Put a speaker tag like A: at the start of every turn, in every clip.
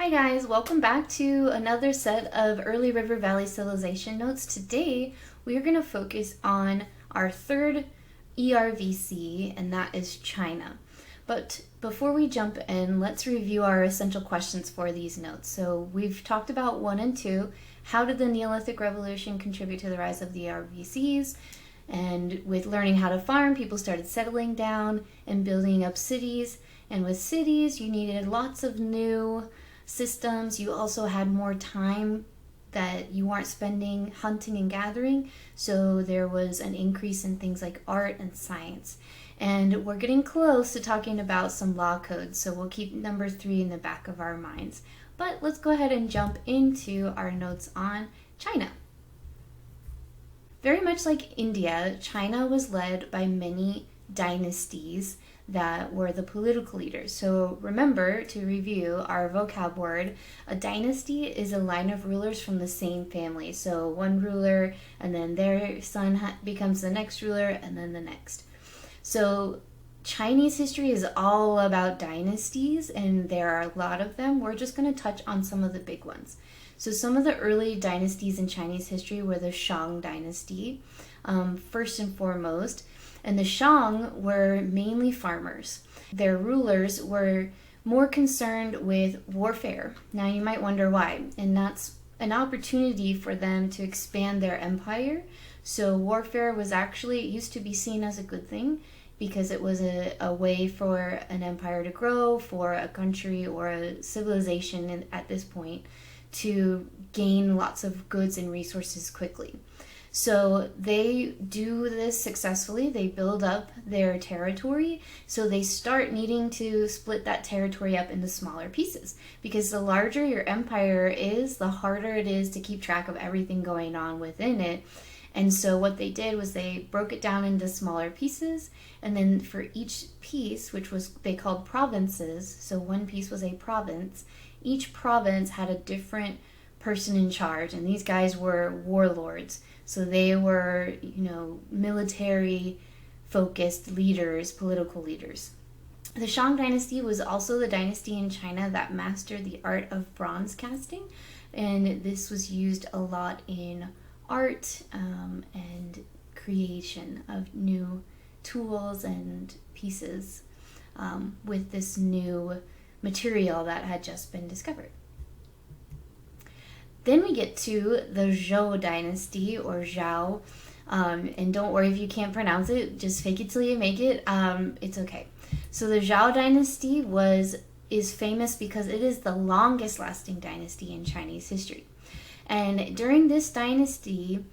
A: Hi guys, welcome back to another set of early River Valley civilization notes. Today we are going to focus on our third ERVC, and that is China. But before we jump in, let's review our essential questions for these notes. So we've talked about 1 and 2. How did the Neolithic Revolution contribute to the rise of the ERVCs? And with learning how to farm, people started settling down and building up cities. And with cities, you needed lots of new systems. You also had more time that you weren't spending hunting and gathering, so there was an increase in things like art and science. And we're getting close to talking about some law codes, so we'll keep number 3 in the back of our minds. But let's go ahead and jump into our notes on China. Very much like India, China was led by many dynasties that were the political leaders. So remember to review our vocab word. A dynasty is a line of rulers from the same family. So one ruler and then their son becomes the next ruler and then the next. So Chinese history is all about dynasties, and there are a lot of them. We're just going to touch on some of the big ones. So some of the early dynasties in Chinese history were the Shang dynasty, first and foremost. And the Shang were mainly farmers. Their rulers were more concerned with warfare. Now you might wonder why, and that's an opportunity for them to expand their empire. So warfare was actually, it used to be seen as a good thing because it was a way for an empire to grow, for a country or a civilization at this point to gain lots of goods and resources quickly. So they do this successfully. They build up their territory. So they start needing to split that territory up into smaller pieces, because the larger your empire is, the harder it is to keep track of everything going on within it. And so what they did was they broke it down into smaller pieces. And then for each piece, which was they called provinces, so one piece was a province, each province had a different person in charge. And these guys were warlords. So they were, military focused leaders, political leaders. The Shang dynasty was also the dynasty in China that mastered the art of bronze casting. And this was used a lot in art and creation of new tools and pieces with this new material that had just been discovered. Then we get to the Zhou dynasty, or Zhao, and don't worry if you can't pronounce it, just fake it till you make it, it's okay. So the Zhao dynasty is famous because it is the longest lasting dynasty in Chinese history. And during this dynasty,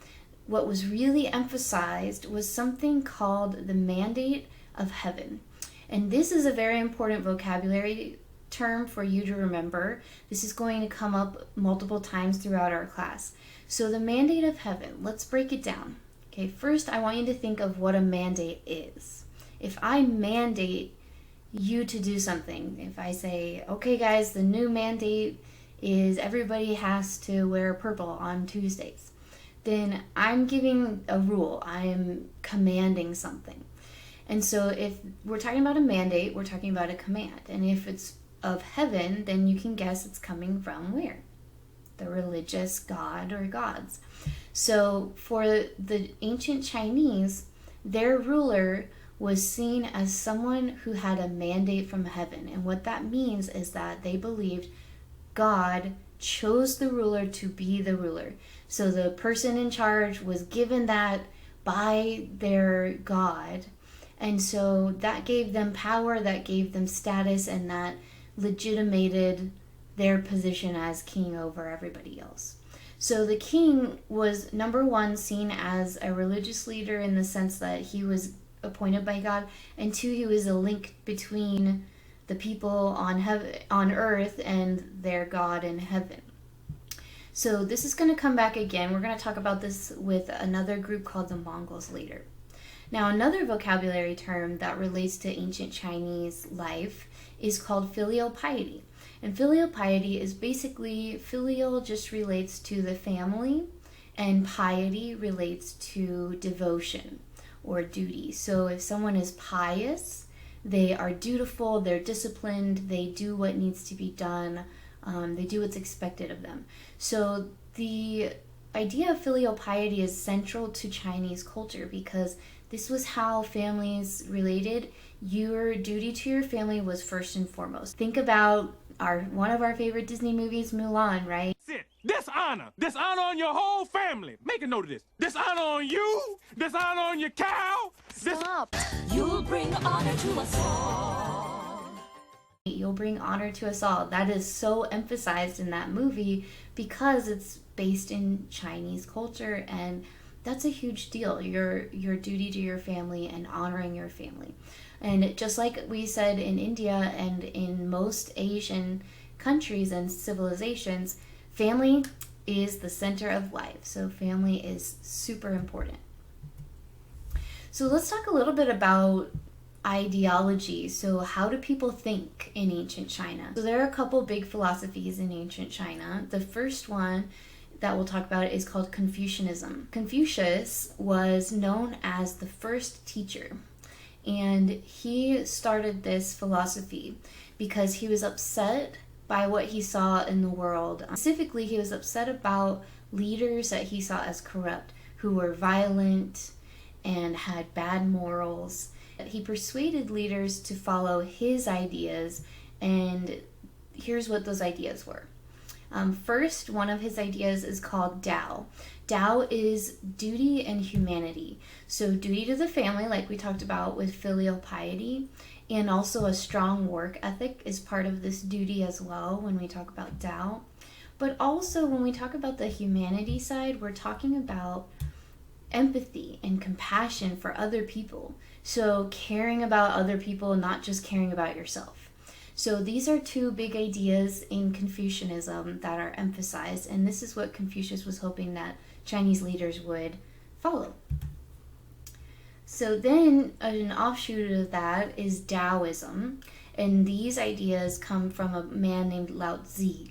A: what was really emphasized was something called the mandate of heaven. And this is a very important vocabulary term for you to remember. This is going to come up multiple times throughout our class. So the mandate of heaven, let's break it down. Okay, first I want you to think of what a mandate is. If I mandate you to do something, if I say, okay guys, the new mandate is everybody has to wear purple on Tuesdays, then I'm giving a rule. I am commanding something. And so if we're talking about a mandate, we're talking about a command. And if it's of heaven, then you can guess it's coming from where? The religious god or gods. So for the ancient Chinese, their ruler was seen as someone who had a mandate from heaven. And what that means is that they believed God chose the ruler to be the ruler. So the person in charge was given that by their God. And so that gave them power, that gave them status, and that legitimated their position as king over everybody else. So the king was, number one, seen as a religious leader in the sense that he was appointed by God, and two, he was a link between the people on earth and their God in heaven. So this is going to come back again. We're going to talk about this with another group called the Mongols later. Now, another vocabulary term that relates to ancient Chinese life is called filial piety. And filial piety is basically, filial just relates to the family, and piety relates to devotion or duty. So if someone is pious, they are dutiful, they're disciplined, they do what needs to be done They do what's expected of them. So the idea of filial piety is central to Chinese culture because this was how families related. Your duty to your family was first and foremost. Think about one of our favorite Disney movies, Mulan, right?
B: Dishonor on your whole family. Make a note of this. Dishonor on you, dishonor on your cow.
C: Stop. You'll bring honor to us all.
A: You'll bring honor to us all. That is so emphasized in that movie because it's based in Chinese culture, and that's a huge deal. Your duty to your family and honoring your family. And just like we said in India and in most Asian countries and civilizations, family is the center of life. So family is super important. So let's talk a little bit about ideology. So how do people think in ancient China? So there are a couple big philosophies in ancient China. The first one that we'll talk about is called Confucianism. Confucius was known as the first teacher, and he started this philosophy because he was upset by what he saw in the world. Specifically, he was upset about leaders that he saw as corrupt, who were violent and had bad morals. He persuaded leaders to follow his ideas, and here's what those ideas were. First, one of his ideas is called Tao. Tao is duty and humanity. So duty to the family, like we talked about with filial piety, and also a strong work ethic is part of this duty as well when we talk about Tao. But also when we talk about the humanity side, we're talking about empathy and compassion for other people. So caring about other people, not just caring about yourself. So these are two big ideas in Confucianism that are emphasized, and this is what Confucius was hoping that Chinese leaders would follow. So then an offshoot of that is Taoism, and these ideas come from a man named Lao Tzu.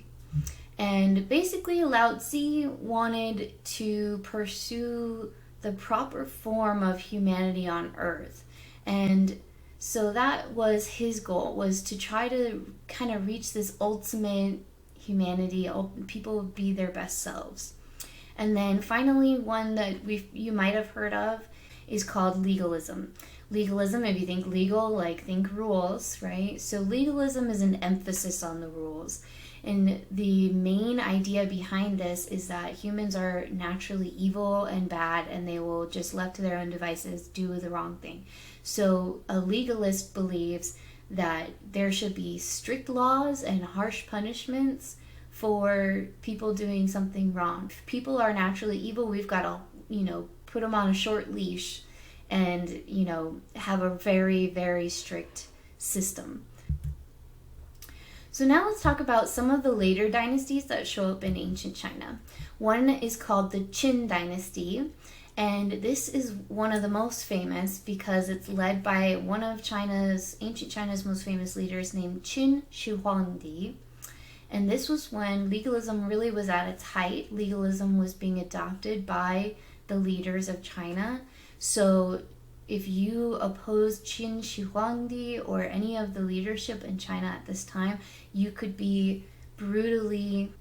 A: And basically Lao Tzu wanted to pursue the proper form of humanity on earth. And so that was his goal, was to try to kind of reach this ultimate humanity, people be their best selves. And then finally, one that you might have heard of is called legalism. Legalism, if you think legal, like think rules, right? So legalism is an emphasis on the rules. And the main idea behind this is that humans are naturally evil and bad, and they will just left to their own devices do the wrong thing. So a legalist believes that there should be strict laws and harsh punishments for people doing something wrong. If people are naturally evil, we've got to, put them on a short leash and, have a very, very strict system. So now let's talk about some of the later dynasties that show up in ancient China. One is called the Qin dynasty, and this is one of the most famous because it's led by one of ancient China's most famous leaders named Qin Shi Huangdi. And this was when legalism really was at its height. Legalism was being adopted by the leaders of China. So if you opposed Qin Shi Huangdi or any of the leadership in China at this time, you could be brutally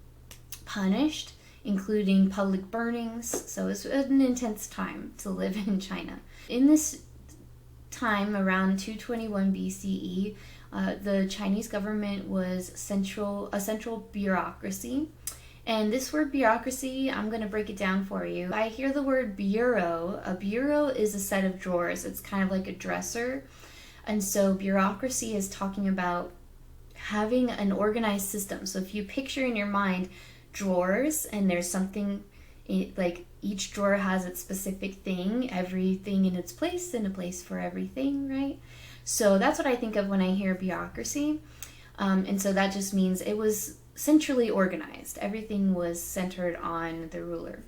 A: punished, including public burnings. So it's an intense time to live in China. In this time, around 221 BCE, the Chinese government was a central bureaucracy. And this word bureaucracy, I'm going to break it down for you. I hear the word bureau. A bureau is a set of drawers. It's kind of like a dresser. And so bureaucracy is talking about having an organized system. So if you picture in your mind drawers, and there's something like each drawer has its specific thing, everything in its place, and a place for everything, right? So that's what I think of when I hear bureaucracy. And so that just means it was centrally organized. Everything was centered on the ruler.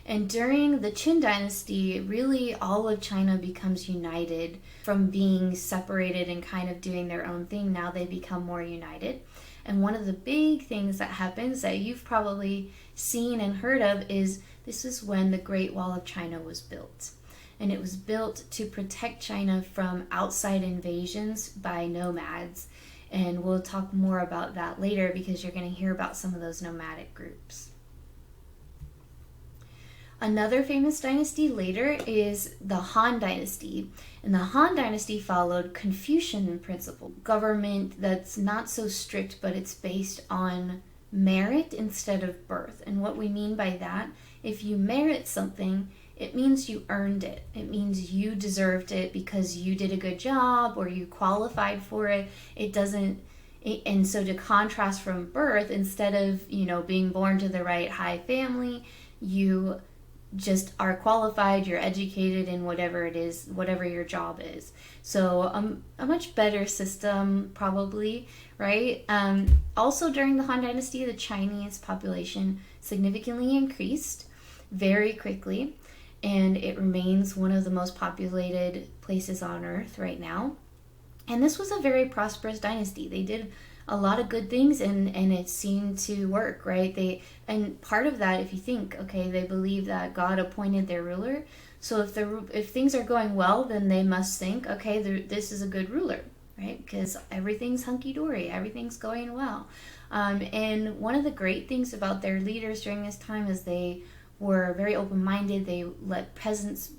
A: And during the Qin dynasty, really all of China becomes united from being separated and kind of doing their own thing. Now they become more united. And one of the big things that happens that you've probably seen and heard of is this is when the Great Wall of China was built. And it was built to protect China from outside invasions by nomads. And we'll talk more about that later because you're going to hear about some of those nomadic groups. Another famous dynasty later is the Han Dynasty. And the Han Dynasty followed Confucian principle, government that's not so strict, but it's based on merit instead of birth. And what we mean by that, if you merit something, it means you earned it. It means you deserved it because you did a good job or you qualified for it. And so to contrast from birth, instead of, being born to the right high family, you just are qualified, you're educated in whatever it is, whatever your job is. So a much better system probably, right? Also during the Han Dynasty, the Chinese population significantly increased very quickly, and it remains one of the most populated places on earth right now. And this was a very prosperous dynasty. They did a lot of good things, and it seemed to work, right? And part of that, if you think, okay, they believe that God appointed their ruler. So if things are going well, then they must think, okay, this is a good ruler, right? Because everything's hunky-dory, everything's going well. And one of the great things about their leaders during this time is they were very open-minded. They let peasants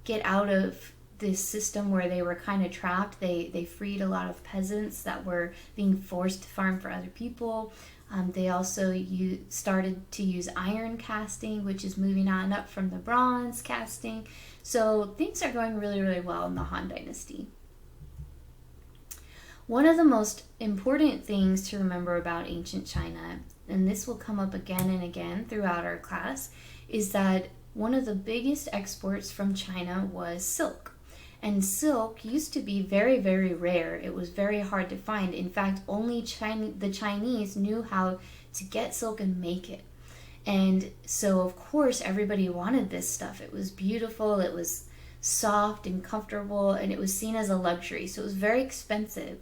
A: get out of this system where they were kind of trapped. They freed a lot of peasants that were being forced to farm for other people. They also started to use iron casting, which is moving on up from the bronze casting. So things are going really, really well in the Han Dynasty. One of the most important things to remember about ancient China, and this will come up again and again throughout our class, is that one of the biggest exports from China was silk. And silk used to be very, very rare. It was very hard to find. In fact, only the Chinese knew how to get silk and make it. And so, of course, everybody wanted this stuff. It was beautiful, it was soft and comfortable, and it was seen as a luxury. So it was very expensive.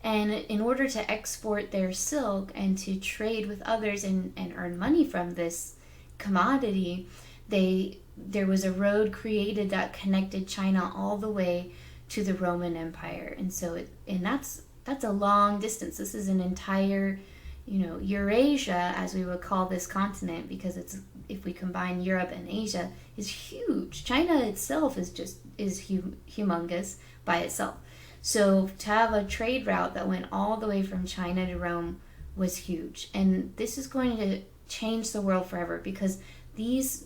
A: And in order to export their silk and to trade with others and earn money from this commodity, there was a road created that connected China all the way to the Roman Empire. And so that's a long distance. This is an entire, Eurasia, as we would call this continent, because if we combine Europe and Asia, is huge. China itself is humongous by itself. So to have a trade route that went all the way from China to Rome was huge. And this is going to change the world forever, because these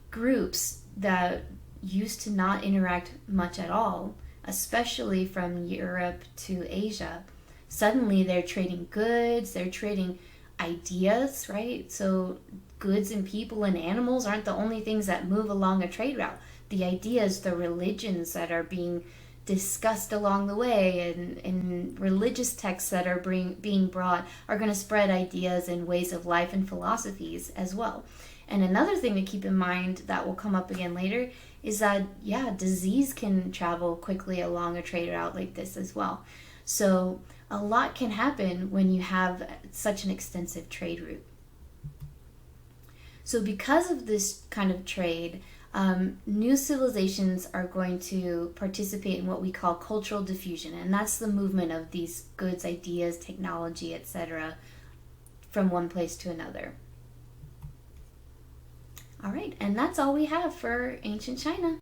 A: groups that used to not interact much at all, especially from Europe to Asia, suddenly they're trading goods, they're trading ideas, right? So goods and people and animals aren't the only things that move along a trade route. The ideas, the religions that are being discussed along the way, and religious texts that are being brought are going to spread ideas and ways of life and philosophies as well. And another thing to keep in mind that will come up again later is that, disease can travel quickly along a trade route like this as well. So a lot can happen when you have such an extensive trade route. So because of this kind of trade, new civilizations are going to participate in what we call cultural diffusion. And that's the movement of these goods, ideas, technology, etc. from one place to another. All right, and that's all we have for ancient China.